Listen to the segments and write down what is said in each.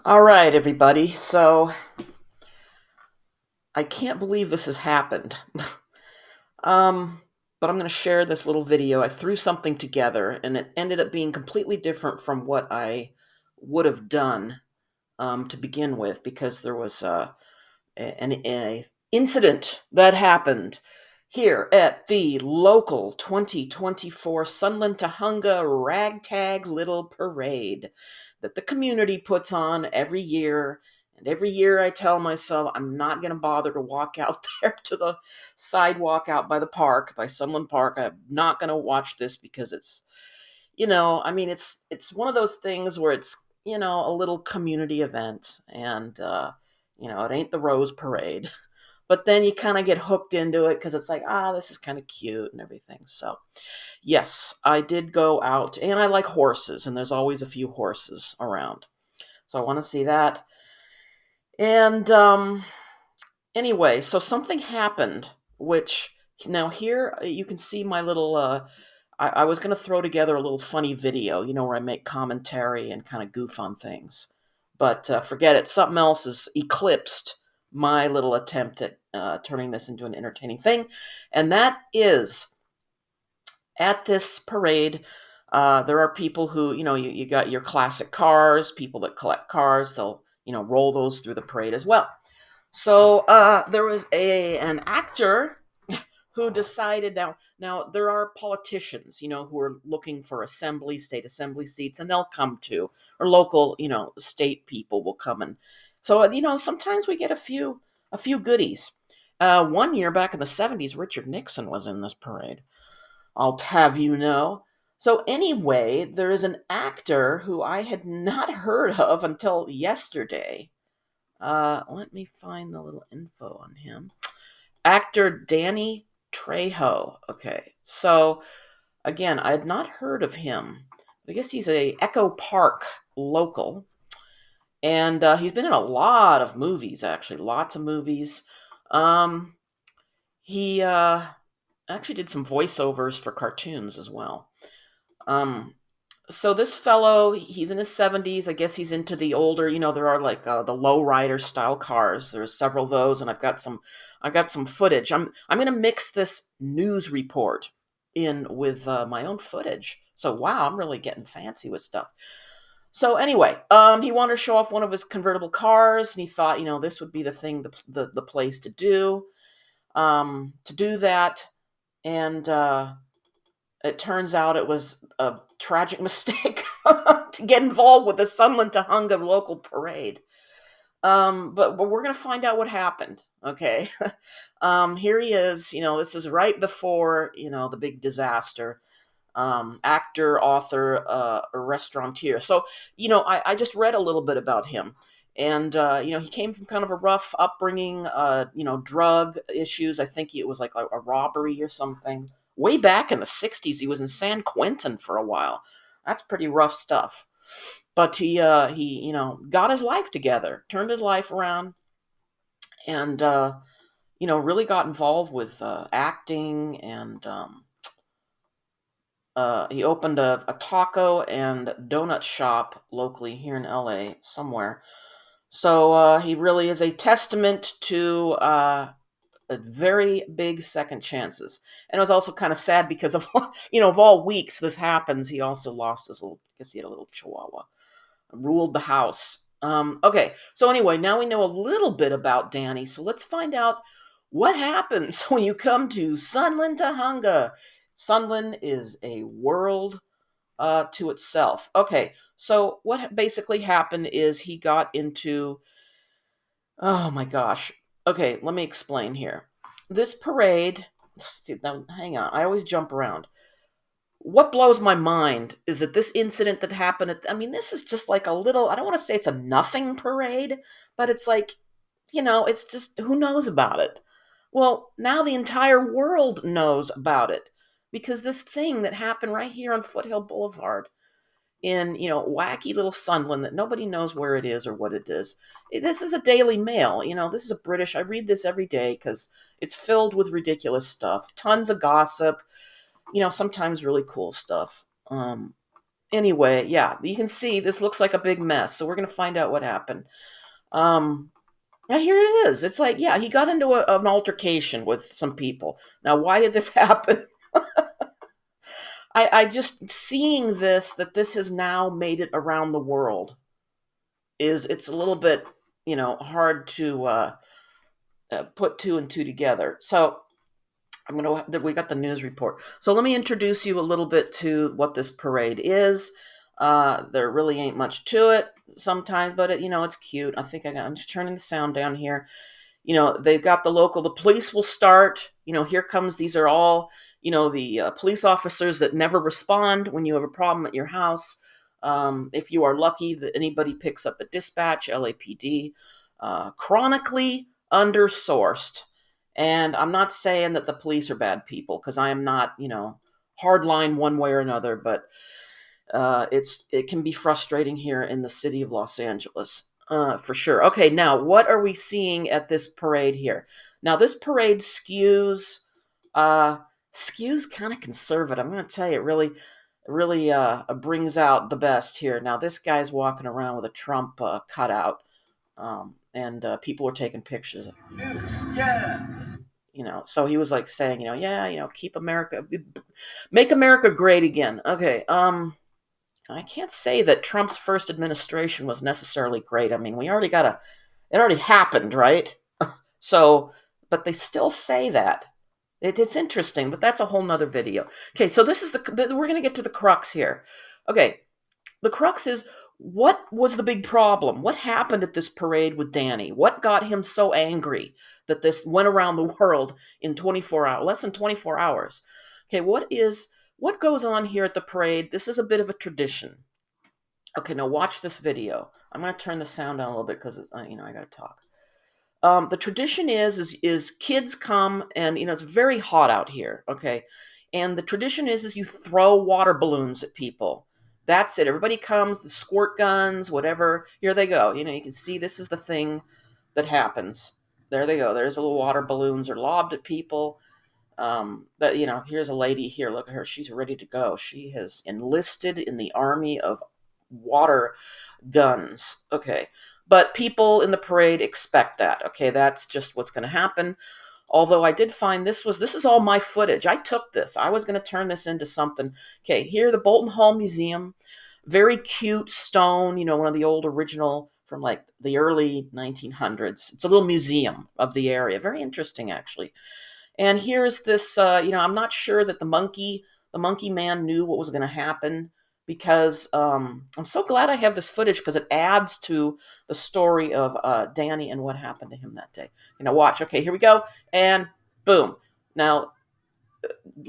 All right, everybody. So I can't believe this has happened. um, but I'm going to share this little video. I threw something together, and it ended up being completely different from what I would have done to begin with, because there was an incident that happened here at the local 2024 Sunland Tujunga Ragtag Little Parade that the community puts on every year. And every year I tell myself I'm not going to bother to walk out there to the sidewalk out by the park, by Sunland Park. I'm not going to watch this because it's one of those things where it's, a little community event, and it ain't the Rose Parade. But then you kind of get hooked into it because it's like, this is kind of cute and everything. So, yes, I did go out, and I like horses, and there's always a few horses around. So I want to see that. And anyway, so something happened, which now here you can see my little. I was going to throw together a little funny video, where I make commentary and kind of goof on things. But forget it. Something else has eclipsed my little attempt at turning this into an entertaining thing. And that is, at this parade, there are people who, you got your classic cars, people that collect cars. They'll, roll those through the parade as well. So there was an actor who decided. Now there are politicians, who are looking for state assembly seats, and they'll come to, or local, state people will come. And so, sometimes we get a few goodies. One year back in the 70s, Richard Nixon was in this parade, I'll have you know. So anyway, there is an actor who I had not heard of until yesterday. Let me find the little info on him. Actor Danny Trejo. Okay, so again, I had not heard of him. I guess he's a Echo Park local, and he's been in a lot of movies. Actually, lots of movies. He actually did some voiceovers for cartoons as well. Um, so this fellow, he's in his 70s. I guess he's into the older, there are like the lowrider style cars. There's several of those, and I've got some footage. I'm going to mix this news report in with my own footage. So wow, I'm really getting fancy with stuff. So anyway, he wanted to show off one of his convertible cars, and he thought, this would be the thing, the place to do that. And it turns out it was a tragic mistake to get involved with the Sunland Tujunga local parade. But we're going to find out what happened. Okay. Here he is. This is right before, the big disaster. Actor, author, restaurateur. So, I just read a little bit about him. And, he came from kind of a rough upbringing, drug issues. I think it was like a robbery or something. Way back in the 60s, he was in San Quentin for a while. That's pretty rough stuff. But he got his life together, turned his life around, and, really got involved with acting. And he opened a taco and donut shop locally here in LA somewhere. So he really is a testament to a very big second chances. And it was also kind of sad because of of all weeks this happens, he also lost his little. I guess he had a little chihuahua. Ruled the house. Okay, so anyway, now we know a little bit about Danny. So let's find out what happens when you come to Sunland Tujunga. Sunland is a world to itself. Okay, so what basically happened is he got into. Oh my gosh. Okay, let me explain here. This parade. Now, hang on. I always jump around. What blows my mind is that this incident that happened this is just like a little. I don't want to say it's a nothing parade, but it's like, it's just, who knows about it? Well, now the entire world knows about it, because this thing that happened right here on Foothill Boulevard in, wacky little Sunland that nobody knows where it is or what it is. This is a Daily Mail. This is a British. I read this every day because it's filled with ridiculous stuff, tons of gossip, sometimes really cool stuff. Anyway, yeah, you can see this looks like a big mess. So we're going to find out what happened. Um, Now here it is. It's like, yeah, he got into an altercation with some people. Now, why did this happen? I just seeing this that this has now made it around the world is it's a little bit hard to put two and two together. So we got the news report. So let me introduce you a little bit to what this parade is. There really ain't much to it sometimes, but it's cute. I'm just turning the sound down here. They've got the police will start. Here comes, these are all, the police officers that never respond when you have a problem at your house. If you are lucky that anybody picks up a dispatch, LAPD, chronically undersourced. And I'm not saying that the police are bad people, because I am not, hardline one way or another, but it can be frustrating here in the city of Los Angeles, for sure. Okay, now what are we seeing at this parade here? Now this parade uh, skews kind of conservative. I'm going to tell you, it really brings out the best here. Now this guy's walking around with a Trump cutout, and people were taking pictures. Yeah. So he was like saying, yeah, keep America, make America great again. Okay. I can't say that Trump's first administration was necessarily great. I mean, it already happened, right? So, but they still say that. It's interesting, but that's a whole nother video. Okay, so this is we're going to get to the crux here. Okay, the crux is, what was the big problem? What happened at this parade with Danny? What got him so angry that this went around the world in 24 hours, less than 24 hours? Okay, what goes on here at the parade? This is a bit of a tradition. Okay, now watch this video. I'm going to turn the sound down a little bit because I got to talk. The tradition is kids come, and it's very hot out here. Okay, and the tradition is you throw water balloons at people. That's it. Everybody comes, the squirt guns, whatever. Here they go. You can see this is the thing that happens. There they go. There's little water balloons are lobbed at people. But here's a lady here. Look at her. She's ready to go. She has enlisted in the army of water guns. Okay. But people in the parade expect that. Okay, that's just what's going to happen. Although I did find this is all my footage. I took this. I was going to turn this into something. Okay, here, the Bolton Hall Museum. Very cute stone, one of the old original from like the early 1900s. It's a little museum of the area. Very interesting, actually. And here's this, I'm not sure that the monkey man knew what was going to happen, because I'm so glad I have this footage, because it adds to the story of Danny and what happened to him that day. Watch. Okay, here we go. And boom. Now,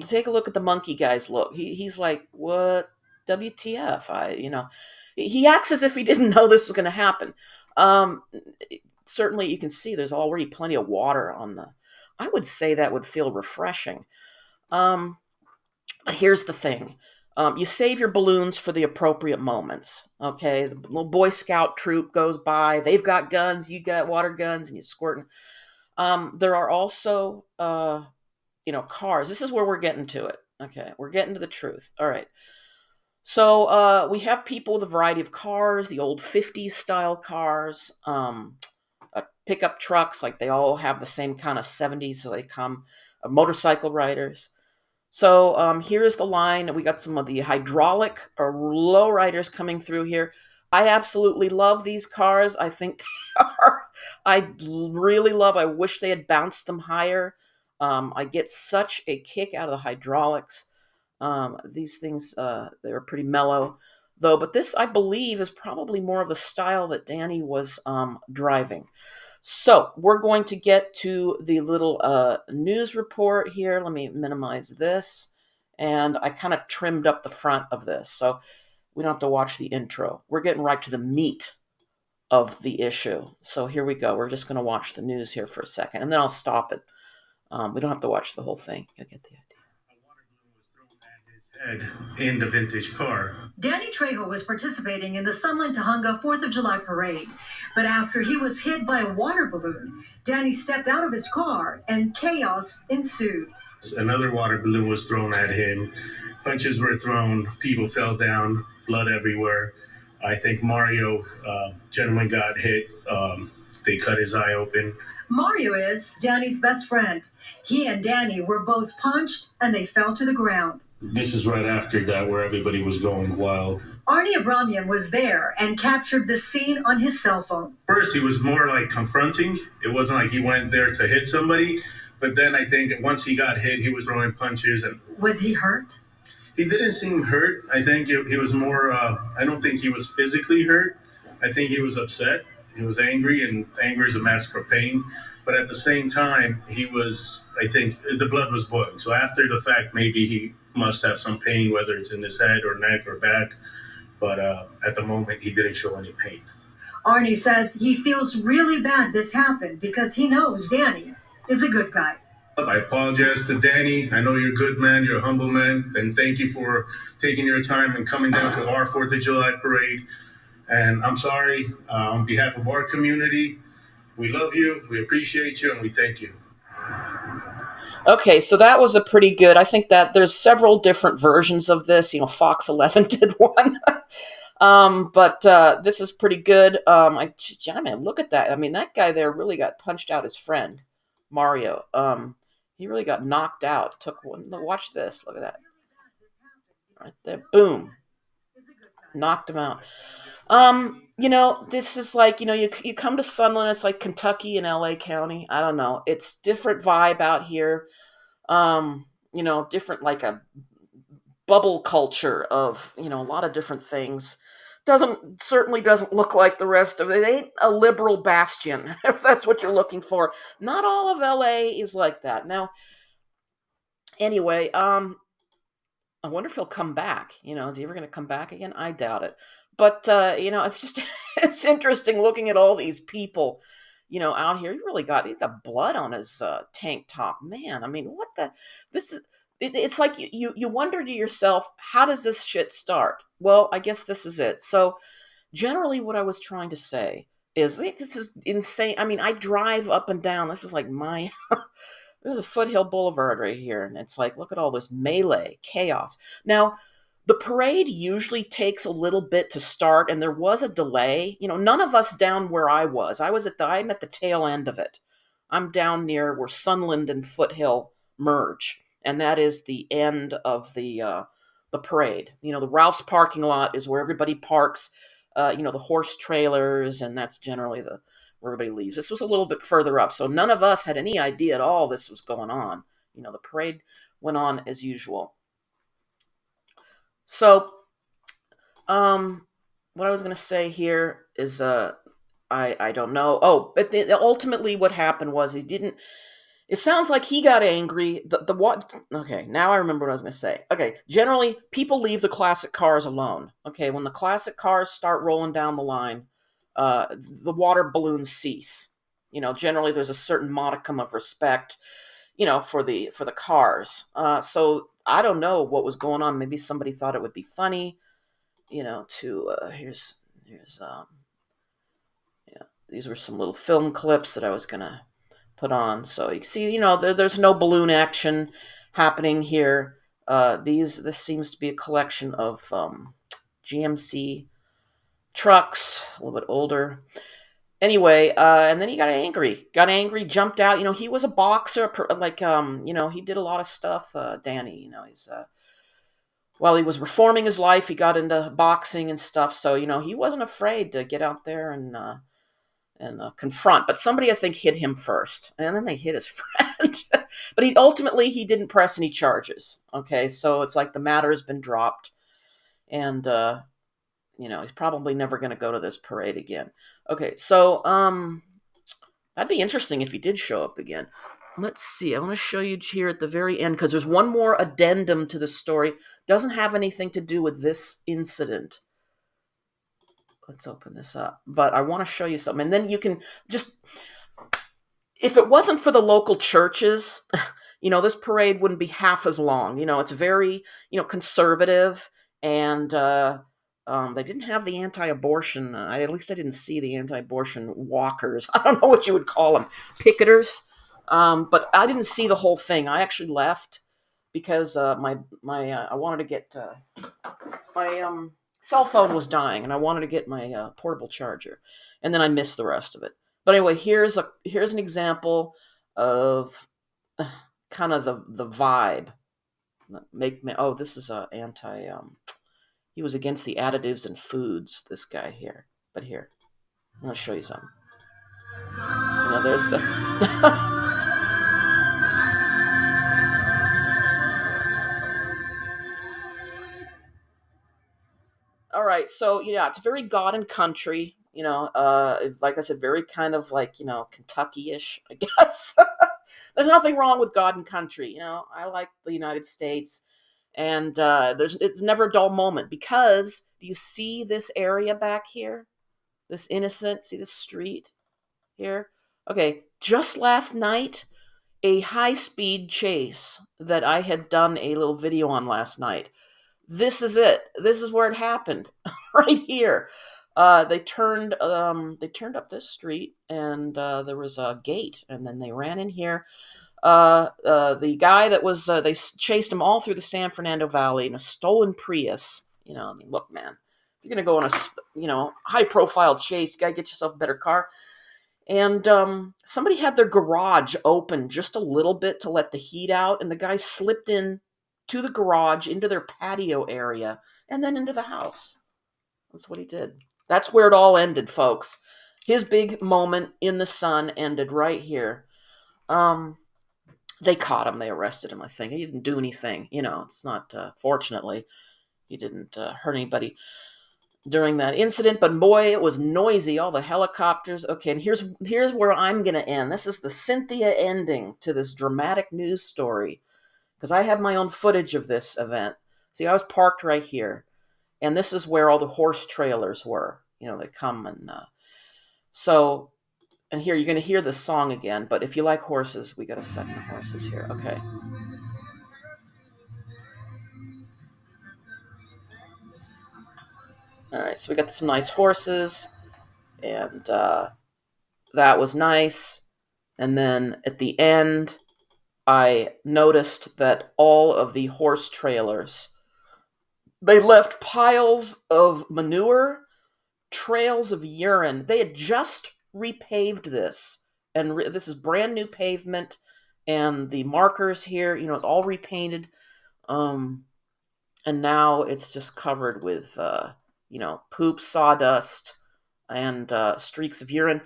take a look at the monkey guy's look. He's like, what? WTF? He acts as if he didn't know this was going to happen. Um, Certainly, you can see there's already plenty of water on the. I would say that would feel refreshing. Um, Here's the thing. You save your balloons for the appropriate moments. Okay, the little Boy Scout troop goes by. They've got guns. You got water guns, and you're squirting. There are also, cars. This is where we're getting to it. Okay, we're getting to the truth. All right. So we have people with a variety of cars, the old 50s style cars, pickup trucks, like they all have the same kind of 70s, so they come, motorcycle riders. So here's the line. We got some of the hydraulic or lowriders coming through here. I absolutely love these cars. I think they are. I really love. I wish they had bounced them higher. I get such a kick out of the hydraulics. These things, they're pretty mellow, though. But this, I believe, is probably more of the style that Danny was driving. So we're going to get to the little news report here. Let me minimize this. And I kind of trimmed up the front of this, so we don't have to watch the intro. We're getting right to the meat of the issue. So here we go. We're just going to watch the news here for a second, and then I'll stop it. We don't have to watch the whole thing. You'll get the idea. Head in the vintage car. Danny Trejo was participating in the Sunland Tujunga 4th of July parade. But after he was hit by a water balloon, Danny stepped out of his car and chaos ensued. Another water balloon was thrown at him. Punches were thrown. People fell down. Blood everywhere. I think Mario, gentleman, got hit. They cut his eye open. Mario is Danny's best friend. He and Danny were both punched and they fell to the ground. This is right after that, where everybody was going wild. Arnie Abramian was there and captured the scene on his cell phone. First, he was more like confronting. It wasn't like he went there to hit somebody. But then I think once he got hit, he was throwing punches. And was he hurt? He didn't seem hurt. I think he was more, I don't think he was physically hurt. I think he was upset. He was angry, and anger is a mask for pain. But at the same time, I think the blood was boiling. So after the fact, maybe he must have some pain, whether it's in his head or neck or back. But at the moment, he didn't show any pain. Arnie says he feels really bad this happened because he knows Danny is a good guy. I apologize to Danny. I know you're a good man. You're a humble man. And thank you for taking your time and coming down to our 4th of July parade. And I'm sorry, on behalf of our community, we love you, we appreciate you, and we thank you. Okay, so that was a pretty good. I think that there's several different versions of this. Fox 11 did one. But this is pretty good. Man, look at that. I mean, that guy there really got punched out, his friend, Mario. He really got knocked out. Took one. Watch this. Look at that. Right there. Boom. Knocked him out. This is like, you come to Sunland, it's like Kentucky and LA County. I don't know. It's different vibe out here. Different, like a bubble culture of, a lot of different things. Certainly doesn't look like the rest of it. It ain't a liberal bastion, if that's what you're looking for. Not all of LA is like that. Now, anyway, I wonder if he'll come back. Is he ever going to come back again? I doubt it. But, it's just, it's interesting looking at all these people, out here. He's got blood on his tank top. Man, I mean, it's like you wonder to yourself, how does this shit start? Well, I guess this is it. So generally what I was trying to say is, this is insane. I mean, I drive up and down. This is like there's a Foothill Boulevard right here. And it's like, look at all this melee, chaos. Now, the parade usually takes a little bit to start, and there was a delay. None of us down where I was. I'm at the tail end of it. I'm down near where Sunland and Foothill merge, and that is the end of the parade. The Ralph's parking lot is where everybody parks. The horse trailers, and that's generally where everybody leaves. This was a little bit further up, so none of us had any idea at all this was going on. The parade went on as usual. So, what I was going to say here is, I don't know. Oh, but ultimately what happened was it sounds like he got angry. Okay, now I remember what I was going to say. Okay, generally, people leave the classic cars alone. Okay, when the classic cars start rolling down the line, the water balloons cease. Generally there's a certain modicum of respect, for the cars. So I don't know what was going on. Maybe somebody thought it would be funny, here's these were some little film clips that I was gonna put on. So you can see, there's no balloon action happening here. This seems to be a collection of GMC trucks, a little bit older. Anyway, and then he got angry, jumped out. He was a boxer, he did a lot of stuff. Danny, he's while he was reforming his life, he got into boxing and stuff. So he wasn't afraid to get out there and confront. But somebody, I think, hit him first, and then they hit his friend. But he didn't press any charges. Okay, so it's like the matter has been dropped, and he's probably never going to go to this parade again. Okay, so that'd be interesting if he did show up again. Let's see. I want to show you here at the very end, because there's one more addendum to the story. Doesn't have anything to do with this incident. Let's open this up. But I want to show you something. And then you can just, if it wasn't for the local churches, this parade wouldn't be half as long. It's very, conservative, and they didn't have the anti-abortion. At least I didn't see the anti-abortion walkers. I don't know what you would call them. Picketers. But I didn't see the whole thing. I actually left because my I wanted to get my cell phone was dying, and I wanted to get my portable charger, and then I missed the rest of it. But anyway, here's an example of kind of the vibe. Make me. Oh, this is a anti. He was against the additives in foods. This guy here, but here, I'm gonna show you something. There's the. All right, so yeah, it's very God and country. Like I said, very kind of like Kentucky-ish, I guess. There's nothing wrong with God and country. I like the United States, and it's never a dull moment because do you see this area back here? This innocent, see this street here? Okay, just last night, a high-speed chase that I had done a little video on last night. This is it. This is where it happened, right here. They turned up this street, and there was a gate, and then they ran in here. The guy that was they chased him all through the San Fernando Valley in a stolen Prius. I mean, look, man, if you're gonna go on a high profile chase, you gotta get yourself a better car. And somebody had their garage open just a little bit to let the heat out, and the guy slipped in to the garage, into their patio area, and then into the house. That's what he did. That's where it all ended, folks. His big moment in the sun ended right here. They caught him. They arrested him, I think. He didn't do anything. It's not, fortunately, he didn't hurt anybody during that incident, but boy, it was noisy. All the helicopters. Okay, and here's where I'm going to end. This is the Cynthia ending to this dramatic news story, because I have my own footage of this event. See, I was parked right here, and this is where all the horse trailers were. They come and and here you're going to hear this song again, but if you like horses, we got a second horses here. Okay. All right, so we got some nice horses, and that was nice. And then at the end, I noticed that all of the horse trailers, they left piles of manure, trails of urine. They had just repaved this, and this is brand new pavement, and the markers here, it's all repainted, and now it's just covered with, poop, sawdust, and streaks of urine.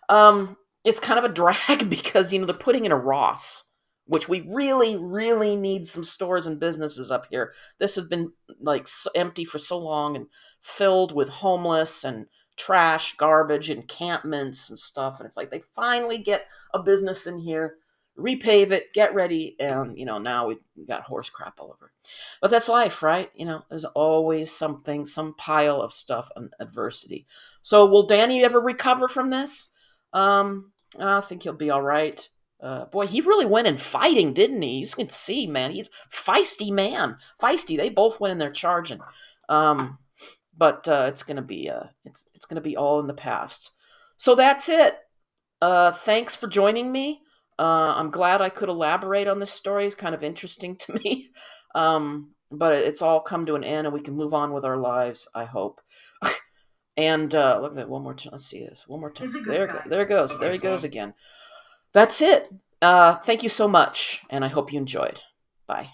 It's kind of a drag because they're putting in a Ross, which we really, really need some stores and businesses up here. This has been like empty for so long and filled with homeless and trash, garbage, encampments and stuff. And it's like they finally get a business in here, repave it, get ready, and now we got horse crap all over. But that's life, right? There's always something, some pile of stuff and adversity. So will Danny ever recover from this? I think he'll be all right. Boy, he really went in fighting, didn't he? You can see, man, he's feisty man. Feisty. They both went in there charging. But it's gonna be it's gonna be all in the past. So that's it. Thanks for joining me. I'm glad I could elaborate on this story. It's kind of interesting to me. But it's all come to an end, and we can move on with our lives, I hope. And look at that one more time. Let's see this one more time. There it goes. There he goes again. That's it. Thank you so much, and I hope you enjoyed. Bye.